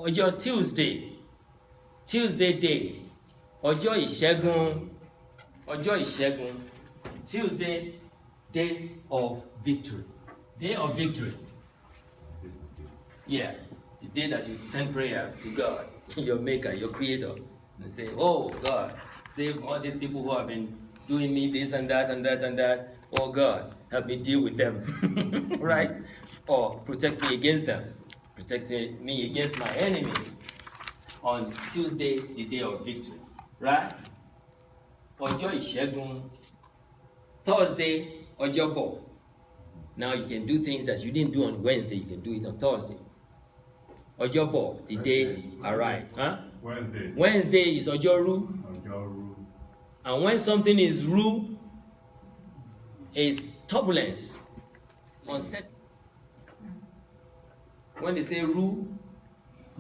Ọjọ́ Tuesday day. Ọjọ Ìṣẹ́gun. Tuesday, day of victory. Day of victory. Yeah, the day that you send prayers to God, your maker, your creator, and say, oh God, save all these people who have been doing me this and that and that and that. Oh God, help me deal with them. Right? Or protect me against them. Protect me against my enemies. On Tuesday, the day of victory. Right? Ọjọ Ìṣẹ́gun. Thursday, Ọjọ́bọ̀. Now you can do things that you didn't do on Wednesday, you can do it on Thursday. Ọjọ́bọ̀, the day arrived. Huh? Wednesday is Ọjọ́rú. And when something is ru, it's turbulence. When they say ru,